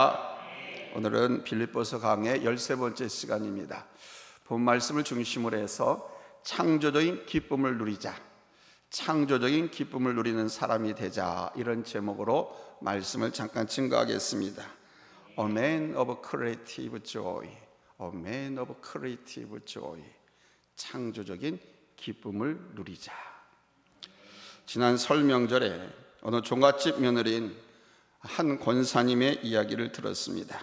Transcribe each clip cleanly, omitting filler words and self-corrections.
할렐루야. 오늘은 빌립보서 강의 13번째 시간입니다. 본 말씀을 중심으로 해서 창조적인 기쁨을 누리자, 창조적인 기쁨을 누리는 사람이 되자, 이런 제목으로 말씀을 잠깐 증거하겠습니다. A man of creative joy, A man of creative joy. 창조적인 기쁨을 누리자. 지난 설 명절에 어느 종갓집 며느리인 한 권사님의 이야기를 들었습니다.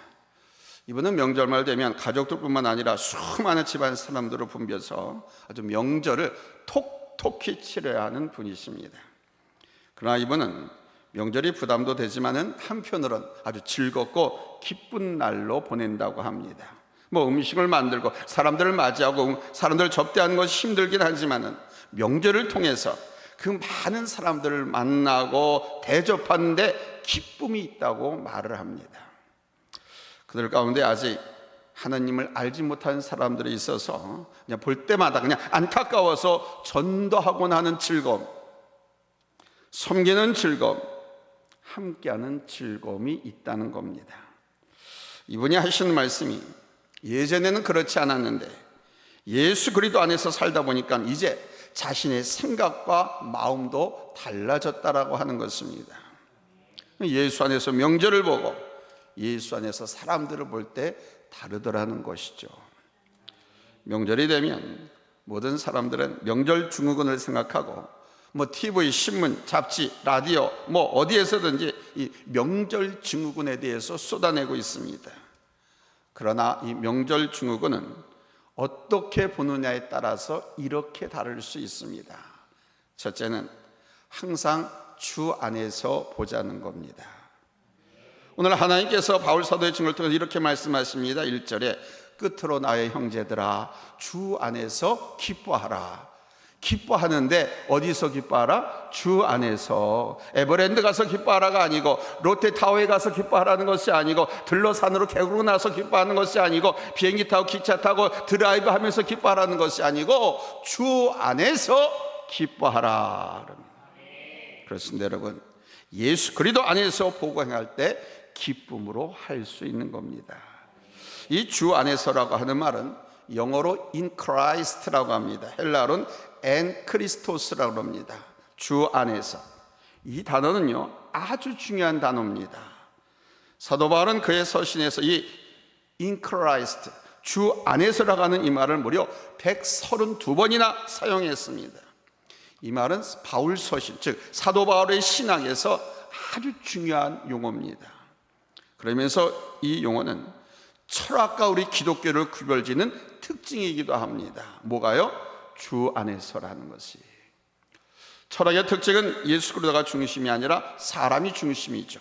이분은 명절말 되면 가족들뿐만 아니라 수많은 집안 사람들을 붐벼서 아주 명절을 톡톡히 치러야 하는 분이십니다. 그러나 이분은 명절이 부담도 되지만은 한편으로는 아주 즐겁고 기쁜 날로 보낸다고 합니다. 음식을 만들고 사람들을 맞이하고 사람들을 접대하는 것이 힘들긴 하지만은 명절을 통해서 그 많은 사람들을 만나고 대접하는데 기쁨이 있다고 말을 합니다. 그들 가운데 아직 하나님을 알지 못한 사람들이 있어서 그냥 볼 때마다 그냥 안타까워서 전도하곤 하는 즐거움, 섬기는 즐거움, 함께하는 즐거움이 있다는 겁니다. 이분이 하시는 말씀이 예전에는 그렇지 않았는데 예수 그리스도 안에서 살다 보니까 이제 자신의 생각과 마음도 달라졌다라고 하는 것입니다. 예수 안에서 명절을 보고 예수 안에서 사람들을 볼 때 다르더라는 것이죠. 명절이 되면 모든 사람들은 명절 증후군을 생각하고 TV, 신문, 잡지, 라디오 어디에서든지 이 명절 증후군에 대해서 쏟아내고 있습니다. 그러나 이 명절 증후군은 어떻게 보느냐에 따라서 이렇게 다를 수 있습니다. 첫째는 항상 주 안에서 보자는 겁니다. 오늘 하나님께서 바울 사도의 증거를 통해서 이렇게 말씀하십니다. 1절에 끝으로 나의 형제들아 주 안에서 기뻐하라. 기뻐하는데 어디서 기뻐하라? 주 안에서. 에버랜드 가서 기뻐하라가 아니고, 롯데타워에 가서 기뻐하라는 것이 아니고, 들러산으로 개구르고 나서 기뻐하는 것이 아니고, 비행기 타고 기차 타고 드라이브 하면서 기뻐하라는 것이 아니고 주 안에서 기뻐하라. 그렇습니다. 여러분, 예수 그리스도 안에서 보고 행할 때 기쁨으로 할 수 있는 겁니다. 이 주 안에서라고 하는 말은 영어로 in Christ라고 합니다. 헬라어로는 en Christos라고 합니다. 주 안에서. 이 단어는요 아주 중요한 단어입니다. 사도 바울은 그의 서신에서 이 in Christ, 주 안에서라고 하는 이 말을 무려 132번이나 사용했습니다. 이 말은 바울 서신, 즉 사도 바울의 신학에서 아주 중요한 용어입니다. 그러면서 이 용어는 철학과 우리 기독교를 구별짓는 특징이기도 합니다. 뭐가요? 주 안에서라는 것이. 철학의 특징은 예수 그리스도가 중심이 아니라 사람이 중심이죠.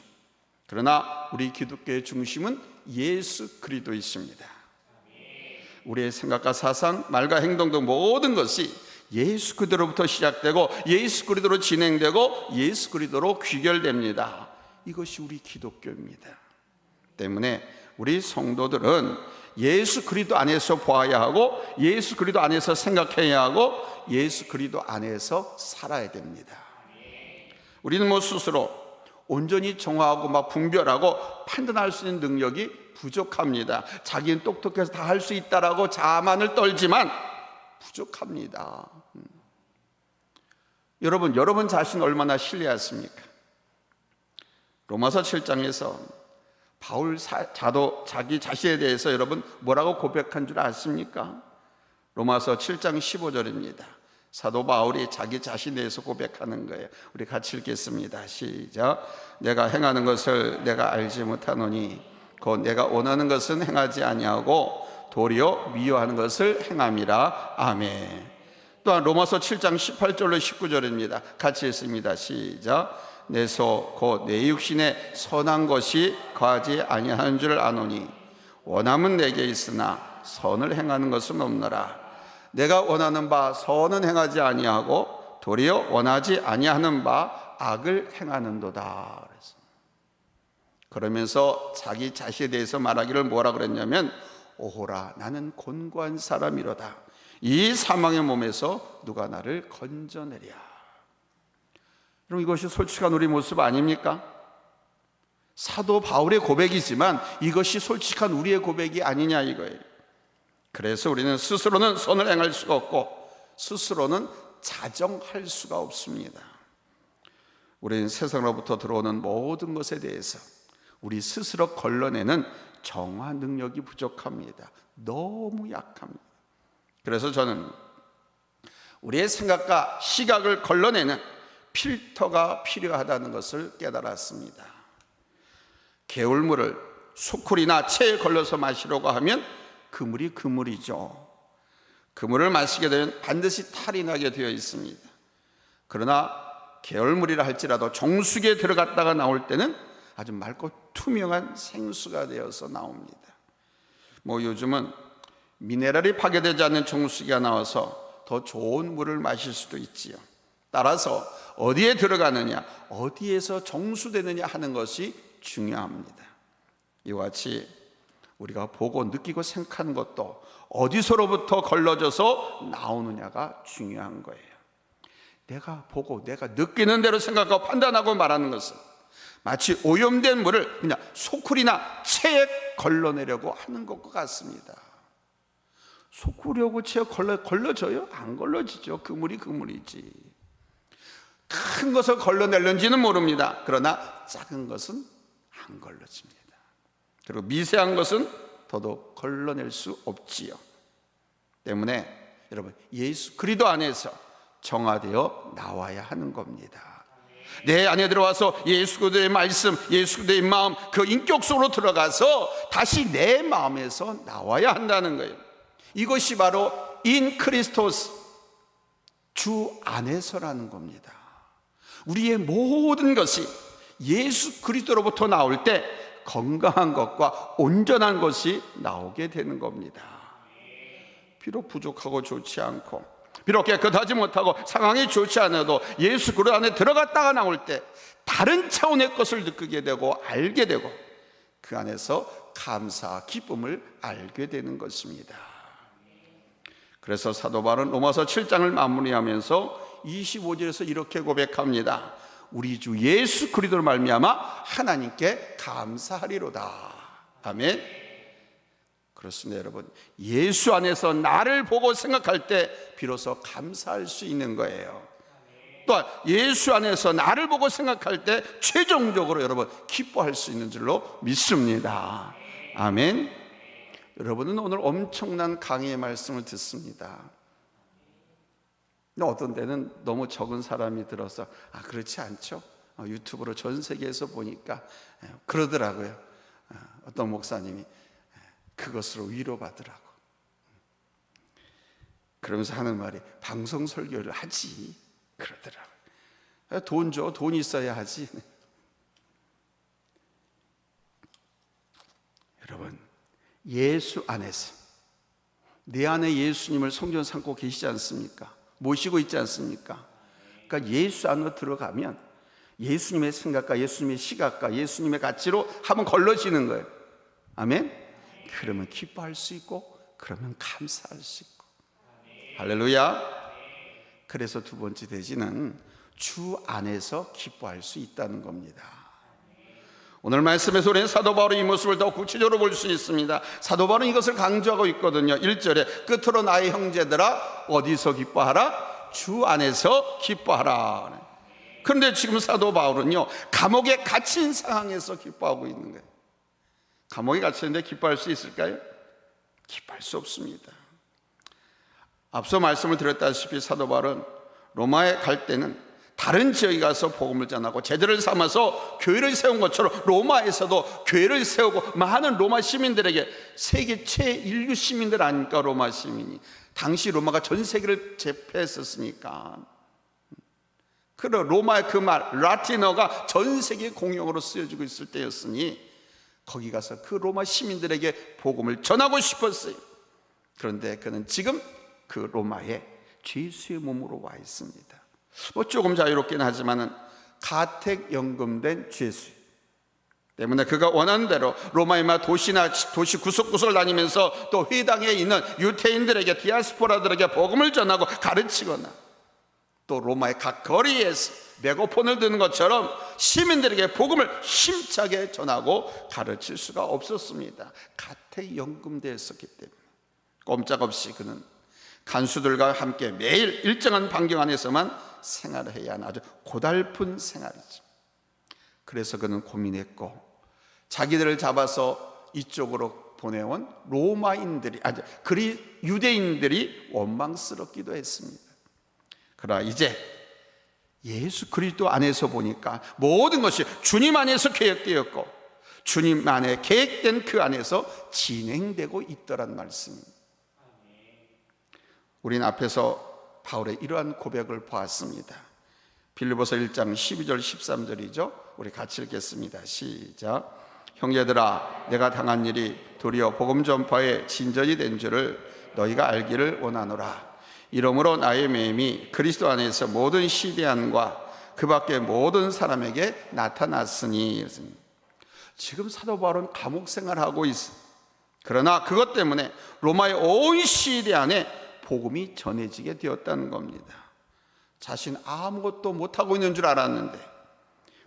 그러나 우리 기독교의 중심은 예수 그리스도이십니다. 우리의 생각과 사상, 말과 행동도 모든 것이 예수 그리스도로부터 시작되고 예수 그리스도로 진행되고 예수 그리스도로 귀결됩니다. 이것이 우리 기독교입니다. 때문에 우리 성도들은 예수 그리스도 안에서 보아야 하고 예수 그리스도 안에서 생각해야 하고 예수 그리스도 안에서 살아야 됩니다. 우리는 스스로 온전히 정화하고 분별하고 판단할 수 있는 능력이 부족합니다. 자기는 똑똑해서 다 할 수 있다라고 자만을 떨지만 부족합니다. 여러분 자신 얼마나 신뢰하십니까? 로마서 7장에서 바울 자기 자신에 대해서 여러분 뭐라고 고백한 줄 아십니까? 로마서 7장 15절입니다. 사도 바울이 자기 자신에 대해서 고백하는 거예요. 우리 같이 읽겠습니다. 시작. 내가 행하는 것을 내가 알지 못하노니 곧 내가 원하는 것은 행하지 아니하고 도리어 미워하는 것을 행함이라. 아멘. 또한 로마서 7장 18절로 19절입니다. 같이 읽습니다. 시작. 내 소 곧 내 육신에 선한 것이 거하지 아니하는 줄 아노니 원함은 내게 있으나 선을 행하는 것은 없노라. 내가 원하는 바 선은 행하지 아니하고 도리어 원하지 아니하는 바 악을 행하는도다. 그러면서 자기 자신에 대해서 말하기를 뭐라 그랬냐면 오호라 나는 곤고한 사람이로다. 이 사망의 몸에서 누가 나를 건져내랴. 여러분 이것이 솔직한 우리 모습 아닙니까? 사도 바울의 고백이지만 이것이 솔직한 우리의 고백이 아니냐 이거예요. 그래서 우리는 스스로는 선을 행할 수가 없고 스스로는 자정할 수가 없습니다. 우리는 세상으로부터 들어오는 모든 것에 대해서 우리 스스로 걸러내는 정화 능력이 부족합니다. 너무 약합니다. 그래서 저는 우리의 생각과 시각을 걸러내는 필터가 필요하다는 것을 깨달았습니다. 개울물을 소쿠리나 체에 걸러서 마시려고 하면 그 물이 그 물이죠. 그 물을 마시게 되면 반드시 탈이 나게 되어 있습니다. 그러나 개울물이라 할지라도 정수기에 들어갔다가 나올 때는 아주 맑고 투명한 생수가 되어서 나옵니다. 요즘은 미네랄이 파괴되지 않는 정수기가 나와서 더 좋은 물을 마실 수도 있지요. 따라서 어디에 들어가느냐, 어디에서 정수되느냐 하는 것이 중요합니다. 이와 같이 우리가 보고 느끼고 생각하는 것도 어디서로부터 걸러져서 나오느냐가 중요한 거예요. 내가 보고 내가 느끼는 대로 생각하고 판단하고 말하는 것은 마치 오염된 물을 그냥 소쿠리나 체에 걸러내려고 하는 것과 같습니다. 소쿠리하고 체에 걸러져요? 안 걸러지죠. 그 물이 그 물이지. 큰 것을 걸러낼는지는 모릅니다. 그러나 작은 것은 안 걸러집니다. 그리고 미세한 것은 더더욱 걸러낼 수 없지요. 때문에 여러분, 예수 그리스도 안에서 정화되어 나와야 하는 겁니다. 내 안에 들어와서 예수 그리스도의 말씀, 예수 그리스도의 마음, 그 인격 속으로 들어가서 다시 내 마음에서 나와야 한다는 거예요. 이것이 바로 인 크리스토스, 주 안에서라는 겁니다. 우리의 모든 것이 예수 그리스도로부터 나올 때 건강한 것과 온전한 것이 나오게 되는 겁니다. 비록 부족하고 좋지 않고, 비록 깨끗하지 못하고 상황이 좋지 않아도 예수 그리스도 안에 들어갔다가 나올 때 다른 차원의 것을 느끼게 되고 알게 되고 그 안에서 감사, 기쁨을 알게 되는 것입니다. 그래서 사도 바울은 로마서 7장을 마무리하면서 25절에서 이렇게 고백합니다. 우리 주 예수 그리스도로 말미암아 하나님께 감사하리로다. 아멘. 그렇습니다. 여러분, 예수 안에서 나를 보고 생각할 때 비로소 감사할 수 있는 거예요. 또한 예수 안에서 나를 보고 생각할 때 최종적으로 여러분 기뻐할 수 있는 줄로 믿습니다. 아멘. 여러분은 오늘 엄청난 강의의 말씀을 듣습니다. 어떤 때는 너무 적은 사람이 들어서 그렇지 않죠? 유튜브로 전 세계에서 보니까 그러더라고요. 어떤 목사님이 그것으로 위로받으라고. 그러면서 하는 말이 방송 설교를 하지 그러더라고요. 돈 줘, 돈 있어야 하지. 여러분, 예수 안에서 내 안에 예수님을 성전 삼고 계시지 않습니까? 모시고 있지 않습니까? 그러니까 예수 안으로 들어가면 예수님의 생각과 예수님의 시각과 예수님의 가치로 한번 걸러지는 거예요. 아멘? 그러면 기뻐할 수 있고 그러면 감사할 수 있고. 할렐루야. 그래서 두 번째 대지는 주 안에서 기뻐할 수 있다는 겁니다. 오늘 말씀에서 우리는 사도 바울의 이 모습을 더 구체적으로 볼 수 있습니다. 사도 바울은 이것을 강조하고 있거든요. 1절에 끝으로 나의 형제들아 어디서 기뻐하라? 주 안에서 기뻐하라. 그런데 지금 사도 바울은요, 감옥에 갇힌 상황에서 기뻐하고 있는 거예요. 감옥에 갇혔는데 기뻐할 수 있을까요? 기뻐할 수 없습니다. 앞서 말씀을 드렸다시피 사도 바울은 로마에 갈 때는 다른 지역에 가서 복음을 전하고 제자를 삼아서 교회를 세운 것처럼 로마에서도 교회를 세우고 많은 로마 시민들에게, 세계 최인류 시민들 아닙니까? 로마 시민이 당시 로마가 전 세계를 제패했었으니까 그 로마의 그 말 라틴어가 전 세계 공용어로 쓰여지고 있을 때였으니 거기 가서 그 로마 시민들에게 복음을 전하고 싶었어요. 그런데 그는 지금 그 로마에 죄수의 몸으로 와 있습니다. 조금 자유롭긴 하지만은 가택연금된 죄수 때문에 그가 원하는 대로 로마의 도시나 도시 구석구석을 다니면서 또 회당에 있는 유태인들에게, 디아스포라들에게 복음을 전하고 가르치거나 또 로마의 각 거리에서 메가폰을 드는 것처럼 시민들에게 복음을 힘차게 전하고 가르칠 수가 없었습니다. 가택연금되어 있었기 때문에 꼼짝없이 그는 간수들과 함께 매일 일정한 반경 안에서만 생활을 해야 하는 아주 고달픈 생활이죠. 그래서 그는 고민했고 자기들을 잡아서 이쪽으로 보내온 로마인들이 유대인들이 원망스럽기도 했습니다. 그러나 이제 예수 그리스도 안에서 보니까 모든 것이 주님 안에서 계획되었고 주님 안에 계획된 그 안에서 진행되고 있더란 말씀입니다. 우린 앞에서 바울의 이러한 고백을 보았습니다. 빌립보서 1장 12절 13절이죠. 우리 같이 읽겠습니다. 시작. 형제들아, 내가 당한 일이 도리어 복음 전파의 진전이 된 줄을 너희가 알기를 원하노라. 이러므로 나의 매임이 그리스도 안에서 모든 시대안과 그 밖의 모든 사람에게 나타났으니. 지금 사도 바울은 감옥 생활하고 있어. 그러나 그것 때문에 로마의 온 시대 안에 복음이 전해지게 되었다는 겁니다. 자신 아무것도 못하고 있는 줄 알았는데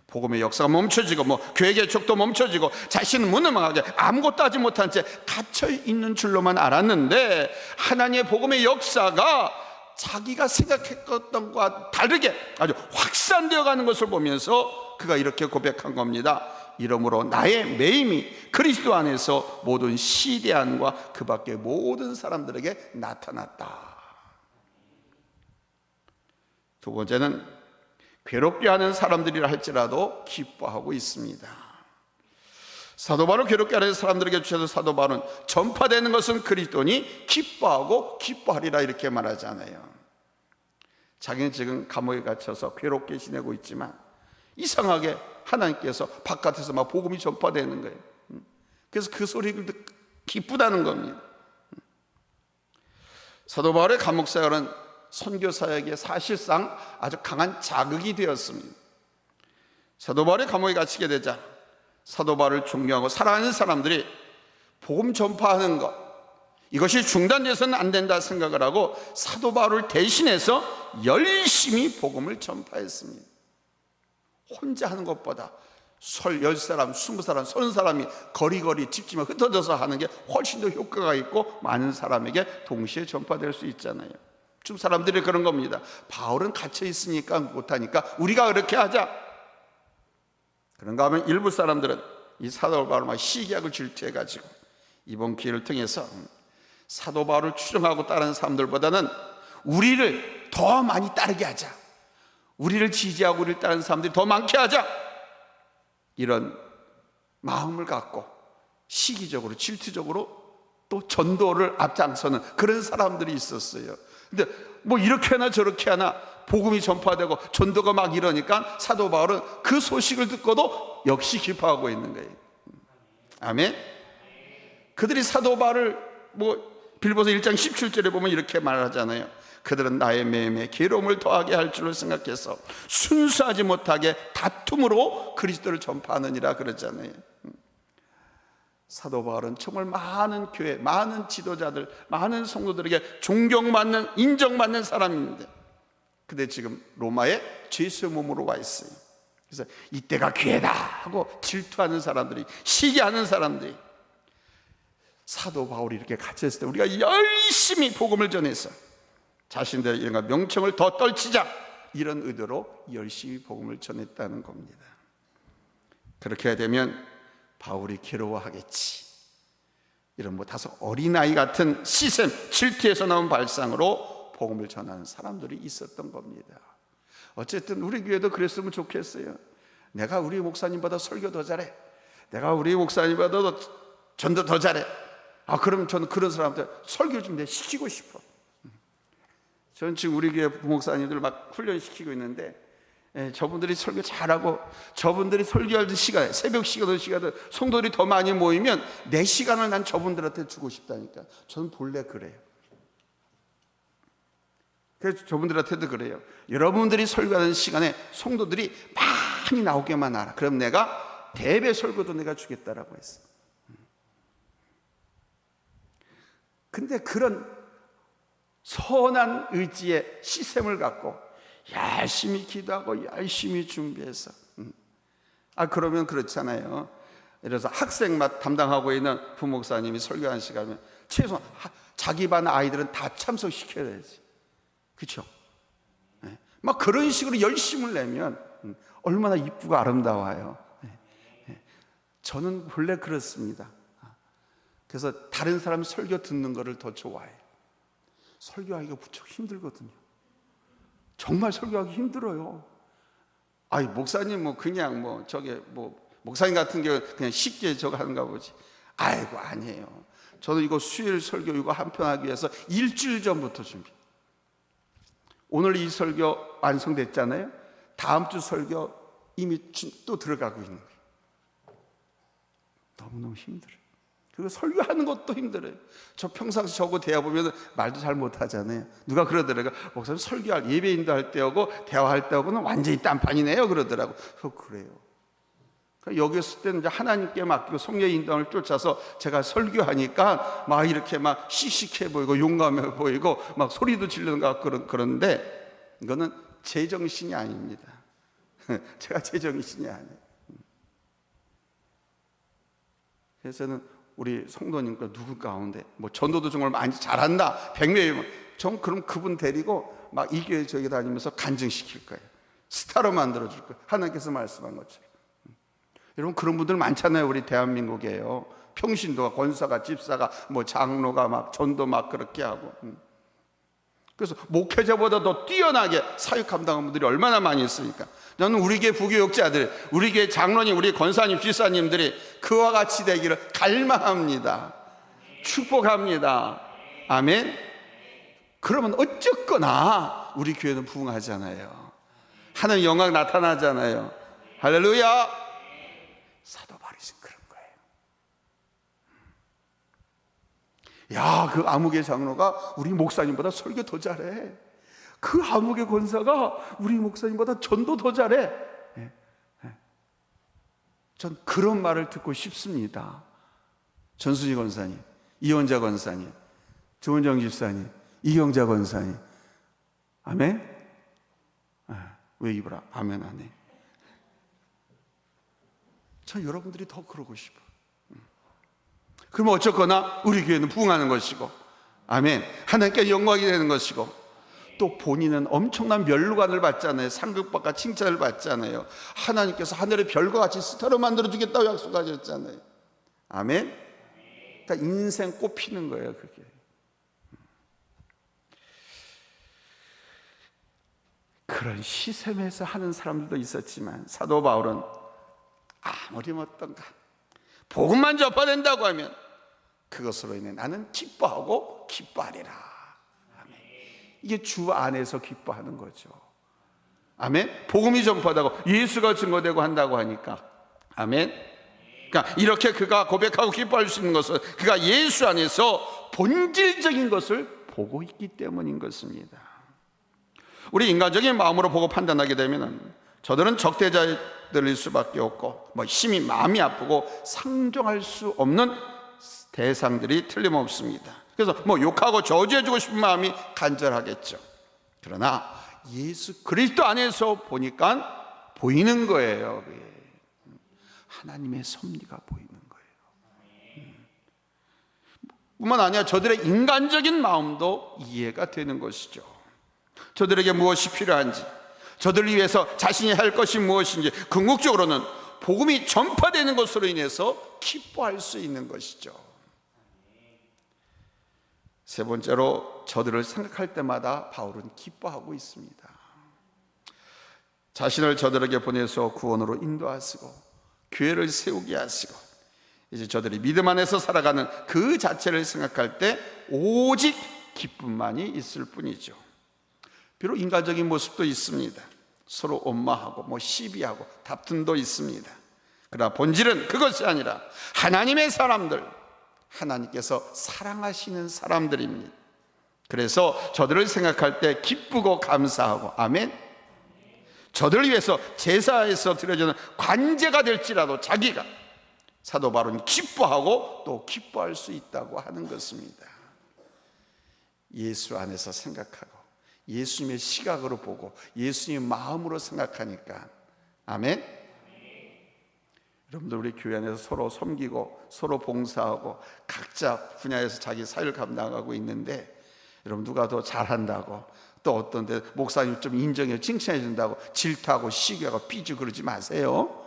복음의 역사가 멈춰지고 교회 개척도 멈춰지고 자신은 무능하게 아무것도 하지 못한 채 갇혀 있는 줄로만 알았는데 하나님의 복음의 역사가 자기가 생각했던 것과 다르게 아주 확산되어 가는 것을 보면서 그가 이렇게 고백한 겁니다. 이러므로 나의 매임이 그리스도 안에서 모든 시대안과 그 밖의 모든 사람들에게 나타났다. 두 번째는 괴롭게 하는 사람들이라 할지라도 기뻐하고 있습니다. 사도 바울 괴롭게 하는 사람들에게 주셔서 사도 바울은 전파되는 것은 그리스도니 기뻐하고 기뻐하리라 이렇게 말하잖아요. 자기는 지금 감옥에 갇혀서 괴롭게 지내고 있지만 이상하게 하나님께서 바깥에서 막 복음이 전파되는 거예요. 그래서 그 소리를 듣고 기쁘다는 겁니다. 사도 바울의 감옥 생활은 선교사에게 사실상 아주 강한 자극이 되었습니다. 사도 바울이 감옥에 갇히게 되자 사도 바울을 존경하고 사랑하는 사람들이 복음 전파하는 것, 이것이 중단돼서는 안 된다 생각을 하고 사도 바울을 대신해서 열심히 복음을 전파했습니다. 혼자 하는 것보다 10사람, 20사람, 30사람이 거리거리 집집에 흩어져서 하는 게 훨씬 더 효과가 있고 많은 사람에게 동시에 전파될 수 있잖아요. 좀 사람들이 그런 겁니다. 바울은 갇혀 있으니까 못하니까 우리가 그렇게 하자. 그런가 하면 일부 사람들은 이 사도 바울을 시기하고 질투해가지고 이번 기회를 통해서 사도 바울을 추종하고 따르는 사람들보다는 우리를 더 많이 따르게 하자, 우리를 지지하고 우리를 따르는 사람들이 더 많게 하자, 이런 마음을 갖고 시기적으로 질투적으로 또 전도를 앞장서는 그런 사람들이 있었어요. 근데 이렇게 하나 저렇게 하나 복음이 전파되고 전도가 막 이러니까 사도 바울은 그 소식을 듣고도 역시 기뻐하고 있는 거예요. 아멘. 그들이 사도 바울을 빌립보서 1장 17절에 보면 이렇게 말하잖아요. 그들은 나의 매임에 괴로움을 더하게 할 줄을 생각해서 순수하지 못하게 다툼으로 그리스도를 전파하느니라 그러잖아요. 사도 바울은 정말 많은 교회, 많은 지도자들, 많은 성도들에게 존경받는, 인정받는 사람인데 근데 지금 로마에 죄수의 몸으로 와 있어요. 그래서 이때가 기회다 하고 질투하는 사람들이, 시기하는 사람들이 사도 바울이 이렇게 갇혀있을 때 우리가 열심히 복음을 전해서 자신들의 이름과 명청을 더 떨치자, 이런 의도로 열심히 복음을 전했다는 겁니다. 그렇게 되면 바울이 괴로워하겠지, 이런 다소 어린아이 같은 시샘, 질투에서 나온 발상으로 복음을 전하는 사람들이 있었던 겁니다. 어쨌든 우리 교회도 그랬으면 좋겠어요. 내가 우리 목사님보다 설교 더 잘해, 내가 우리 목사님보다 전도 더 잘해. 그럼 저는 그런 사람들 설교 좀 내가 시키고 싶어. 저는 지금 우리 교회 부목사님들 막 훈련시키고 있는데 저분들이 설교 잘하고 저분들이 설교할 시간에 새벽 시간도 성도들이 더 많이 모이면 내 시간을 난 저분들한테 주고 싶다니까. 저는 본래 그래요. 그래서 저분들한테도 그래요. 여러분들이 설교하는 시간에 성도들이 많이 나오게만 하라. 그럼 내가 대배 설교도 내가 주겠다라고 했어. 근데 그런 선한 의지의 시샘을 갖고 열심히 기도하고 열심히 준비해서. 그러면 그렇잖아요. 그래서 학생 담당하고 있는 부목사님이 설교한 시간에 최소한 자기 반 아이들은 다 참석시켜야 되지. 그렇죠? 막 그런 식으로 열심을 내면 얼마나 이쁘고 아름다워요. 저는 원래 그렇습니다. 그래서 다른 사람 설교 듣는 거를 더 좋아해요. 설교하기가 무척 힘들거든요. 정말 설교하기 힘들어요. 목사님 그냥 목사님 같은 경우 그냥 쉽게 저거 하는가 보지. 아니에요. 저도 이거 수요일 설교 이거 한 편 하기 위해서 일주일 전부터 준비. 오늘 이 설교 완성됐잖아요. 다음 주 설교 이미 또 들어가고 있는 거예요. 너무너무 힘들어요. 그리고 설교하는 것도 힘들어요. 저 평상시 저거 대화보면 말도 잘 못하잖아요. 누가 그러더라고요. 목사님 설교할 예배 인도할 때하고 대화할 때하고는 완전히 딴판이네요 그러더라고요. 그래요. 여기 있을 때는 이제 하나님께 맡기고 성령의 인도를 쫓아서 제가 설교하니까 막 이렇게 막 씩씩해 보이고 용감해 보이고 막 소리도 지르는 것 같고 그런데 이거는 제정신이 아닙니다. 제가 제정신이 아니에요. 그래서 저는 우리 성도님과 누구 가운데 전도도 정말 많이 잘한다 100명이면 전 그럼 그분 데리고 막 이 교회 저기 다니면서 간증시킬 거예요. 스타로 만들어줄 거예요. 하나님께서 말씀한 것처럼. 여러분 그런 분들 많잖아요. 우리 대한민국에요. 평신도가 권사가 집사가 장로가 막 전도 막 그렇게 하고. 그래서 목회자보다 더 뛰어나게 사역 감당한 분들이 얼마나 많이 있으니까 저는 우리 교회 부교육자들, 우리 교회 장로님, 우리 권사님, 집사님들이 그와 같이 되기를 갈망합니다. 축복합니다. 아멘. 그러면 어쨌거나 우리 교회는 부흥하잖아요. 하나님 영광 나타나잖아요. 할렐루야. 사도 바울은 그런 거예요. 그 암흑의 장로가 우리 목사님보다 설교 더 잘해. 그 암흑의 권사가 우리 목사님보다 전도 더 잘해. 전 그런 말을 듣고 싶습니다. 전순희 권사님, 이원자 권사님, 조은정 집사님, 이경자 권사님. 아멘? 왜 입으라? 아멘 안 해. 전 여러분들이 더 그러고 싶어. 그러면 어쨌거나 우리 교회는 부흥하는 것이고, 아멘, 하나님께 영광이 되는 것이고, 또 본인은 엄청난 멸관을 받잖아요. 상급받고 칭찬을 받잖아요. 하나님께서 하늘의 별과 같이 스타로 만들어주겠다고 약속하셨잖아요. 아멘. 그러니까 인생 꽃피는 거예요, 그게. 그런 시샘에서 하는 사람들도 있었지만 사도 바울은 아무리 어떤가 복음만 전파된다고 하면 그것으로 인해 나는 기뻐하고 기뻐하리라. 아멘. 이게 주 안에서 기뻐하는 거죠. 아멘. 복음이 전파되고 예수가 증거되고 한다고 하니까. 아멘. 그러니까 이렇게 그가 고백하고 기뻐할 수 있는 것은 그가 예수 안에서 본질적인 것을 보고 있기 때문인 것입니다. 우리 인간적인 마음으로 보고 판단하게 되면 저들은 적대자들일 수밖에 없고 심히 마음이 아프고 상종할 수 없는 대상들이 틀림없습니다. 그래서 욕하고 저주해주고 싶은 마음이 간절하겠죠. 그러나 예수 그리스도 안에서 보니까 보이는 거예요. 하나님의 섭리가 보이는 거예요. 뿐만 아니라 저들의 인간적인 마음도 이해가 되는 것이죠. 저들에게 무엇이 필요한지, 저들을 위해서 자신이 할 것이 무엇인지, 궁극적으로는 복음이 전파되는 것으로 인해서 기뻐할 수 있는 것이죠. 세 번째로 저들을 생각할 때마다 바울은 기뻐하고 있습니다. 자신을 저들에게 보내서 구원으로 인도하시고 교회를 세우게 하시고 이제 저들이 믿음 안에서 살아가는 그 자체를 생각할 때 오직 기쁨만이 있을 뿐이죠. 비록 인간적인 모습도 있습니다. 서로 원망하고 시비하고 다툼도 있습니다. 그러나 본질은 그것이 아니라 하나님의 사람들, 하나님께서 사랑하시는 사람들입니다. 그래서 저들을 생각할 때 기쁘고 감사하고, 아멘. 저들을 위해서 제사에서 드려지는 관제가 될지라도 자기가, 사도 바울은 기뻐하고 또 기뻐할 수 있다고 하는 것입니다. 예수 안에서 생각하고 예수님의 시각으로 보고 예수님의 마음으로 생각하니까. 아멘. 여러분들, 우리 교회 안에서 서로 섬기고 서로 봉사하고 각자 분야에서 자기 사역을 감당하고 있는데, 여러분 누가 더 잘한다고, 또 어떤 데 목사님 좀 인정해 칭찬해 준다고 질투하고 시기하고 삐지고 그러지 마세요.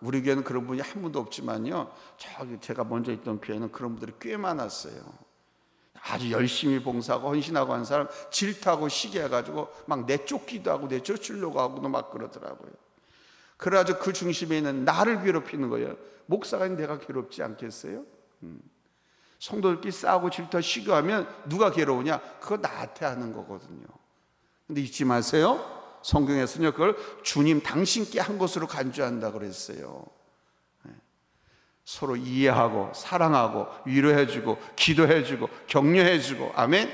우리 교회는 그런 분이 한 분도 없지만요, 저기 제가 먼저 있던 교회는 그런 분들이 꽤 많았어요. 아주 열심히 봉사하고 헌신하고 한 사람 질투하고 시기해가지고 막 내쫓기도 하고 내쫓으려고 하고도 막 그러더라고요. 그래가지고 그 중심에 있는 나를 괴롭히는 거예요. 목사가 내가 괴롭지 않겠어요? 성도들끼리 싸우고 질투하고 시기하면 누가 괴로우냐? 그거 나한테 하는 거거든요. 근데 잊지 마세요. 성경에서는요, 그걸 주님 당신께 한 것으로 간주한다 그랬어요. 서로 이해하고 사랑하고 위로해주고 기도해주고 격려해주고. 아멘.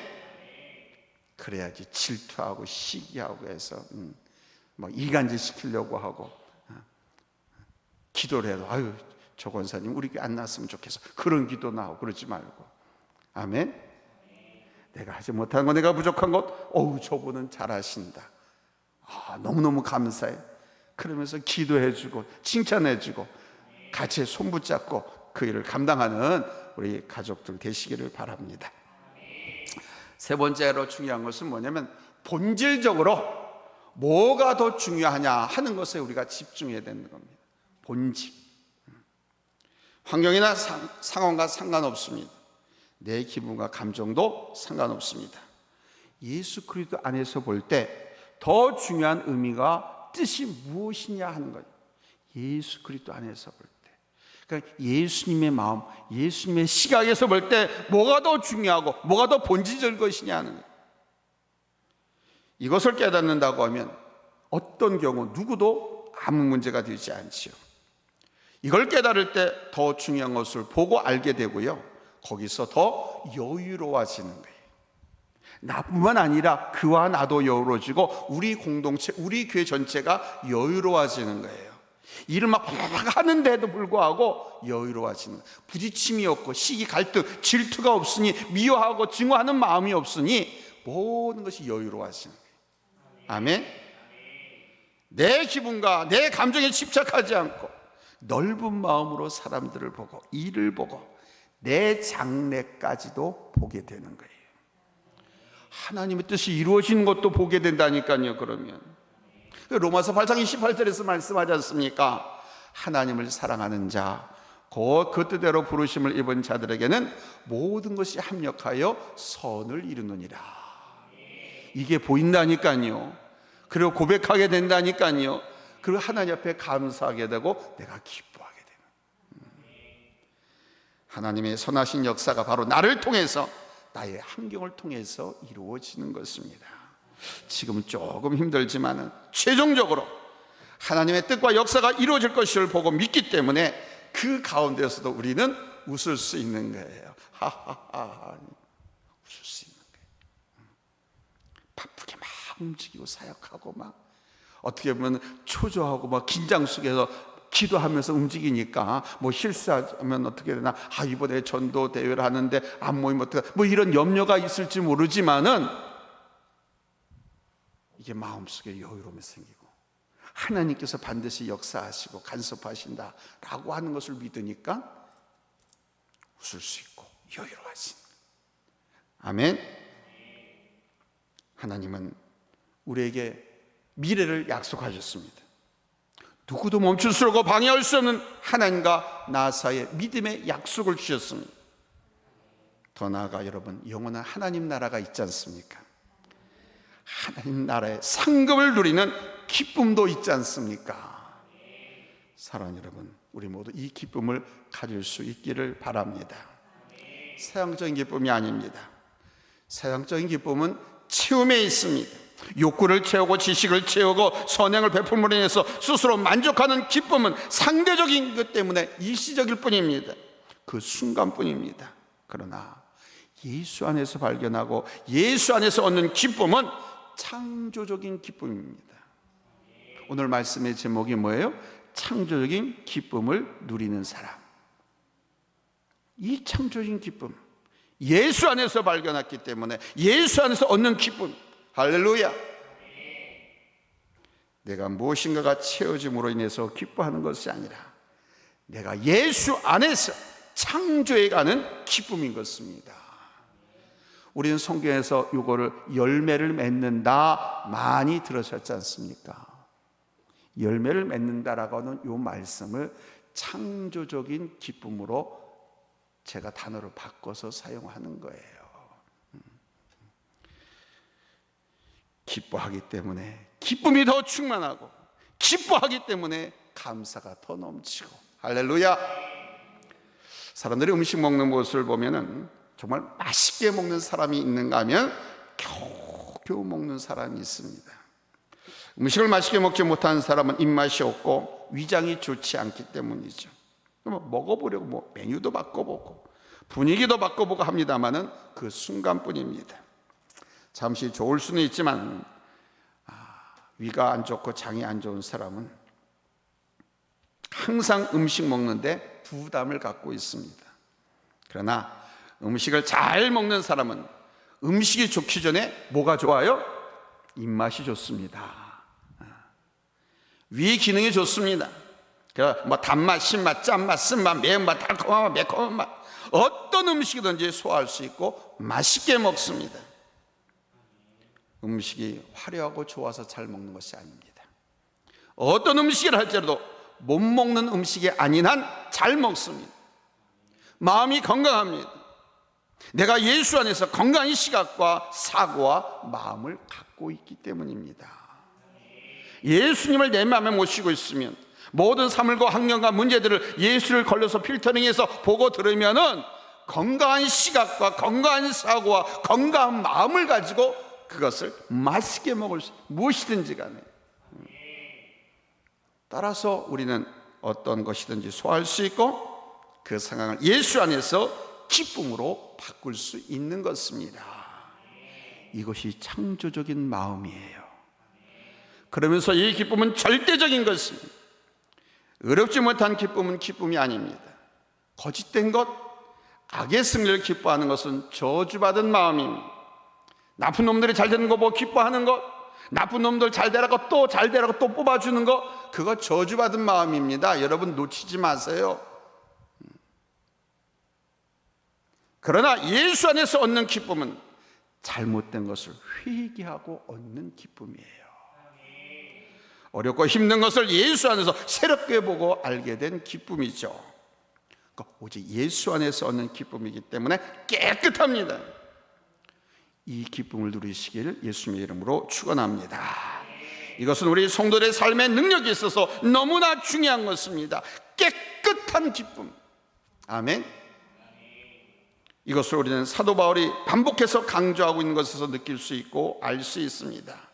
그래야지 질투하고 시기하고 해서 막 이간질 시키려고 하고 기도를 해도 아유 저 권사님 우리 교회 안 났으면 좋겠어, 그런 기도나 하고 그러지 말고. 아멘. 내가 하지 못한 것, 내가 부족한 것, 어우 저분은 잘하신다, 너무너무 감사해, 그러면서 기도해주고 칭찬해주고 같이 손 붙잡고 그 일을 감당하는 우리 가족들 되시기를 바랍니다. 세 번째로 중요한 것은 뭐냐면, 본질적으로 뭐가 더 중요하냐 하는 것에 우리가 집중해야 되는 겁니다. 본질. 환경이나 상황과 상관없습니다. 내 기분과 감정도 상관없습니다. 예수 그리스도 안에서 볼 때 더 중요한 의미가, 뜻이 무엇이냐 하는 거예요. 예수 그리스도 안에서 볼 때, 그러니까 예수님의 마음, 예수님의 시각에서 볼 때 뭐가 더 중요하고 뭐가 더 본질적인 것이냐 하는 거예요. 이것을 깨닫는다고 하면 어떤 경우 누구도 아무 문제가 되지 않지요. 이걸 깨달을 때 더 중요한 것을 보고 알게 되고요, 거기서 더 여유로워지는 거예요. 나뿐만 아니라 그와 나도 여유로워지고 우리 공동체, 우리 교회 전체가 여유로워지는 거예요. 일을 막 하는데도 불구하고 여유로워지는 거예요. 부딪힘이 없고 시기, 갈등, 질투가 없으니, 미워하고 증오하는 마음이 없으니 모든 것이 여유로워지는 거예요. 아멘. 내 기분과 내 감정에 집착하지 않고 넓은 마음으로 사람들을 보고 일을 보고 내 장래까지도 보게 되는 거예요. 하나님의 뜻이 이루어지는 것도 보게 된다니까요. 그러면 로마서 8장 28절에서 말씀하지 않습니까? 하나님을 사랑하는 자, 곧 그 뜻대로 부르심을 입은 자들에게는 모든 것이 합력하여 선을 이루느니라. 이게 보인다니까요. 그리고 고백하게 된다니까요. 그리고 하나님 앞에 감사하게 되고 내가 기뻐하게 되는, 하나님의 선하신 역사가 바로 나를 통해서, 나의 환경을 통해서 이루어지는 것입니다. 지금은 조금 힘들지만은 최종적으로 하나님의 뜻과 역사가 이루어질 것을 보고 믿기 때문에 그 가운데서도 우리는 웃을 수 있는 거예요. 하하하, 웃을 수 있는 거예요. 바쁘게 막 움직이고 사역하고 막 어떻게 보면 초조하고 막 긴장 속에서 기도하면서 움직이니까 뭐 실수하면 어떻게 되나, 이번에 전도 대회를 하는데 안 모이면 어떡하, 뭐 이런 염려가 있을지 모르지만은 이게 마음속에 여유로움이 생기고 하나님께서 반드시 역사하시고 간섭하신다라고 하는 것을 믿으니까 웃을 수 있고 여유로워진. 아멘. 하나님은 우리에게 미래를 약속하셨습니다. 누구도 멈출 수 없고 방해할 수 없는 하나님과 나 사이에 믿음의 약속을 주셨습니다. 더 나아가 여러분, 영원한 하나님 나라가 있지 않습니까? 하나님 나라의 상급을 누리는 기쁨도 있지 않습니까? 사랑하는 여러분, 우리 모두 이 기쁨을 가질 수 있기를 바랍니다. 세상적인 기쁨이 아닙니다. 세상적인 기쁨은 채움에 있습니다. 욕구를 채우고 지식을 채우고 선행을 베풀므로 인해서 스스로 만족하는 기쁨은 상대적인 것 때문에 일시적일 뿐입니다. 그 순간뿐입니다. 그러나 예수 안에서 발견하고 예수 안에서 얻는 기쁨은 창조적인 기쁨입니다. 오늘 말씀의 제목이 뭐예요? 창조적인 기쁨을 누리는 사람. 이 창조적인 기쁨, 예수 안에서 발견했기 때문에 예수 안에서 얻는 기쁨. 할렐루야. 내가 무엇인가가 채워짐으로 인해서 기뻐하는 것이 아니라 내가 예수 안에서 창조해 가는 기쁨인 것입니다. 우리는 성경에서 이거를 열매를 맺는다 많이 들으셨지 않습니까? 열매를 맺는다라고 하는 이 말씀을 창조적인 기쁨으로 제가 단어를 바꿔서 사용하는 거예요. 기뻐하기 때문에 기쁨이 더 충만하고, 기뻐하기 때문에 감사가 더 넘치고. 할렐루야. 사람들이 음식 먹는 모습을 보면은 정말 맛있게 먹는 사람이 있는가 하면 겨우 먹는 사람이 있습니다. 음식을 맛있게 먹지 못하는 사람은 입맛이 없고 위장이 좋지 않기 때문이죠. 먹어보려고 메뉴도 바꿔보고 분위기도 바꿔보고 합니다마는 그 순간뿐입니다. 잠시 좋을 수는 있지만 위가 안 좋고 장이 안 좋은 사람은 항상 음식 먹는데 부담을 갖고 있습니다. 그러나 음식을 잘 먹는 사람은 음식이 좋기 전에 뭐가 좋아요? 입맛이 좋습니다. 위 기능이 좋습니다. 그러니까 단맛, 신맛, 짠맛, 쓴맛, 매운맛, 달콤한 맛, 매콤한 맛, 어떤 음식이든지 소화할 수 있고 맛있게 먹습니다. 음식이 화려하고 좋아서 잘 먹는 것이 아닙니다. 어떤 음식을 할지라도 못 먹는 음식이 아닌 한 잘 먹습니다. 마음이 건강합니다. 내가 예수 안에서 건강한 시각과 사고와 마음을 갖고 있기 때문입니다. 예수님을 내 마음에 모시고 있으면 모든 사물과 환경과 문제들을 예수를 걸러서 필터링해서 보고 들으면은 건강한 시각과 건강한 사고와 건강한 마음을 가지고 그것을 맛있게 먹을 수, 무엇이든지 간에. 따라서 우리는 어떤 것이든지 소화할 수 있고 그 상황을 예수 안에서 기쁨으로 바꿀 수 있는 것입니다. 이것이 창조적인 마음이에요. 그러면서 이 기쁨은 절대적인 것입니다. 어렵지 못한 기쁨은 기쁨이 아닙니다. 거짓된 것, 악의 승리를 기뻐하는 것은 저주받은 마음입니다. 나쁜 놈들이 잘 되는 거 보고 기뻐하는 것, 나쁜 놈들 잘 되라고 또 잘 되라고 또 뽑아주는 거, 그거 저주받은 마음입니다. 여러분 놓치지 마세요. 그러나 예수 안에서 얻는 기쁨은 잘못된 것을 회개하고 얻는 기쁨이에요. 어렵고 힘든 것을 예수 안에서 새롭게 보고 알게 된 기쁨이죠. 그러니까 오직 예수 안에서 얻는 기쁨이기 때문에 깨끗합니다. 이 기쁨을 누리시기를 예수님의 이름으로 축원합니다. 이것은 우리 성도들의 삶의 능력에 있어서 너무나 중요한 것입니다. 깨끗한 기쁨. 아멘. 이것을 우리는 사도 바울이 반복해서 강조하고 있는 것에서 느낄 수 있고 알 수 있습니다.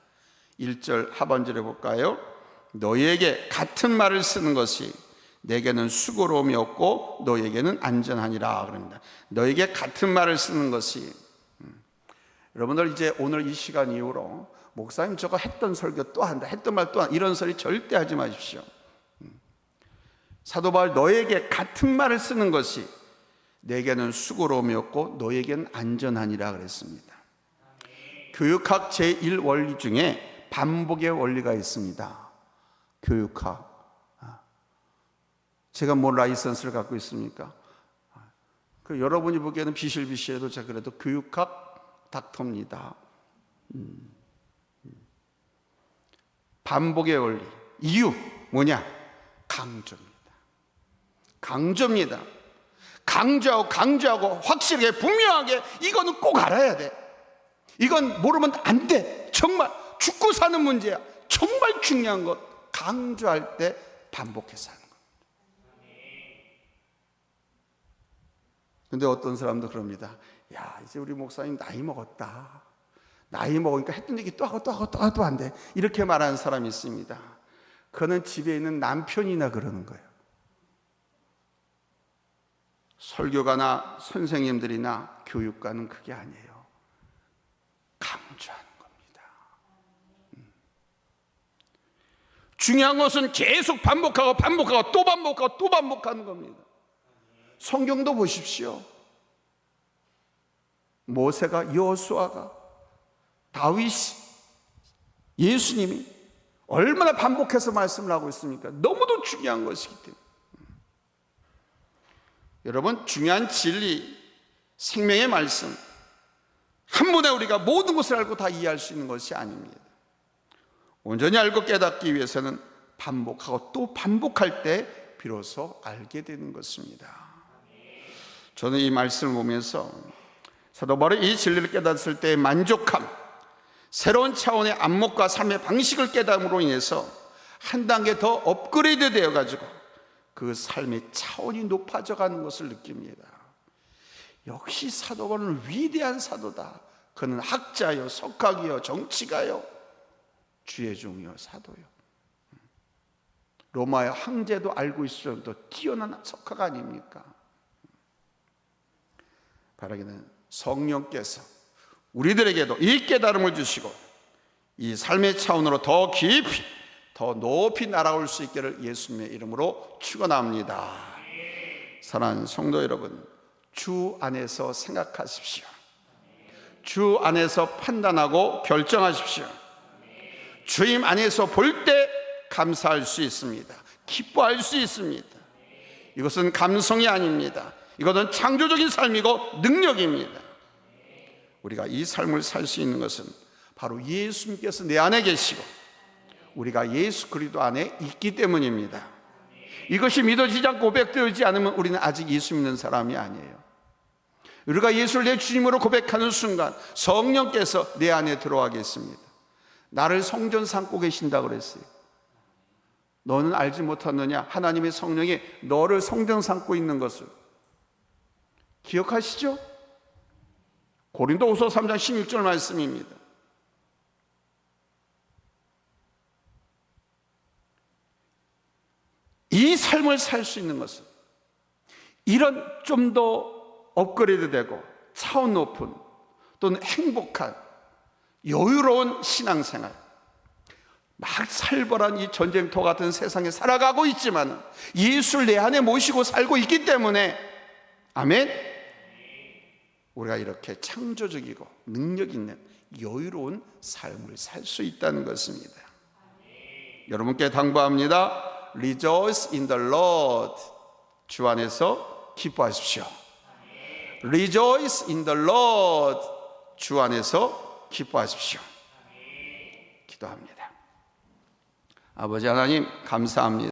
1절 하반절에 볼까요? 너희에게 같은 말을 쓰는 것이 내게는 수고로움이 없고 너희에게는 안전하니라 그럽니다. 너희에게 같은 말을 쓰는 것이, 여러분들 이제 오늘 이 시간 이후로 목사님 저거 했던 설교 또 한다, 했던 말 또 한다, 이런 소리 절대 하지 마십시오. 사도 바울 너희에게 같은 말을 쓰는 것이 내게는 수고로움이 없고 너희에게는 안전하니라 그랬습니다. 교육학 제1원리 중에 반복의 원리가 있습니다. 교육학. 제가 뭐 라이선스를 갖고 있습니까? 여러분이 보기에는 비실비실해도 제가 그래도 교육학 닥터입니다. 반복의 원리. 이유 뭐냐? 강조입니다. 강조입니다. 강조하고 확실하게 분명하게 이거는 꼭 알아야 돼. 이건 모르면 안 돼. 정말 죽고 사는 문제야. 정말 중요한 것. 강조할 때 반복해서 하는 겁니다. 근데 어떤 사람도 그럽니다. 야, 이제 우리 목사님 나이 먹었다. 나이 먹으니까 했던 얘기 또 하고 안 돼. 이렇게 말하는 사람이 있습니다. 그는 집에 있는 남편이나 그러는 거예요. 설교가나 선생님들이나 교육가는 그게 아니에요. 강조하는 겁니다. 중요한 것은 계속 반복하고 또 반복하는 겁니다. 성경도 보십시오. 모세가, 여호수아가, 다윗이, 예수님이 얼마나 반복해서 말씀을 하고 있습니까? 너무도 중요한 것이기 때문에. 여러분, 중요한 진리, 생명의 말씀 한 번에 우리가 모든 것을 알고 다 이해할 수 있는 것이 아닙니다. 온전히 알고 깨닫기 위해서는 반복하고 또 반복할 때 비로소 알게 되는 것입니다. 저는 이 말씀을 보면서 사도 바울이 이 진리를 깨닫을 때의 만족함, 새로운 차원의 안목과 삶의 방식을 깨달음으로 인해서 한 단계 더 업그레이드 되어가지고 그 삶의 차원이 높아져 가는 것을 느낍니다. 역시 사도 바울은 위대한 사도다. 그는 학자요, 석학이요, 정치가요, 주의 종이요, 사도요. 로마의 황제도 알고 있을 정도 뛰어난 석학 아닙니까? 바라기는 성령께서 우리들에게도 이 깨달음을 주시고 이 삶의 차원으로 더 깊이, 더 높이 날아올 수 있기를 예수님의 이름으로 축원합니다. 사랑하는 성도 여러분, 주 안에서 생각하십시오. 주 안에서 판단하고 결정하십시오. 주님 안에서 볼 때 감사할 수 있습니다. 기뻐할 수 있습니다. 이것은 감성이 아닙니다. 이것은 창조적인 삶이고 능력입니다. 우리가 이 삶을 살 수 있는 것은 바로 예수님께서 내 안에 계시고 우리가 예수 그리스도 안에 있기 때문입니다. 이것이 믿어지지 않고 고백되지 않으면 우리는 아직 예수 믿는 사람이 아니에요. 우리가 예수를 내 주님으로 고백하는 순간 성령께서 내 안에 들어와 계십니다. 나를 성전 삼고 계신다고 그랬어요. 너는 알지 못하느냐? 하나님의 성령이 너를 성전 삼고 있는 것을 기억하시죠? 고린도후서 3장 16절 말씀입니다. 이 삶을 살 수 있는 것은 이런 좀 더 업그레이드 되고 차원 높은 또는 행복한 여유로운 신앙생활, 막 살벌한 이 전쟁터 같은 세상에 살아가고 있지만 예수를 내 안에 모시고 살고 있기 때문에, 아멘, 우리가 이렇게 창조적이고 능력 있는 여유로운 삶을 살 수 있다는 것입니다. 여러분께 당부합니다. Rejoice in the Lord. 주 안에서 기뻐하십시오. Rejoice in the Lord. 주 안에서 기뻐하십시오. 기도합니다. 아버지 하나님, 감사합니다.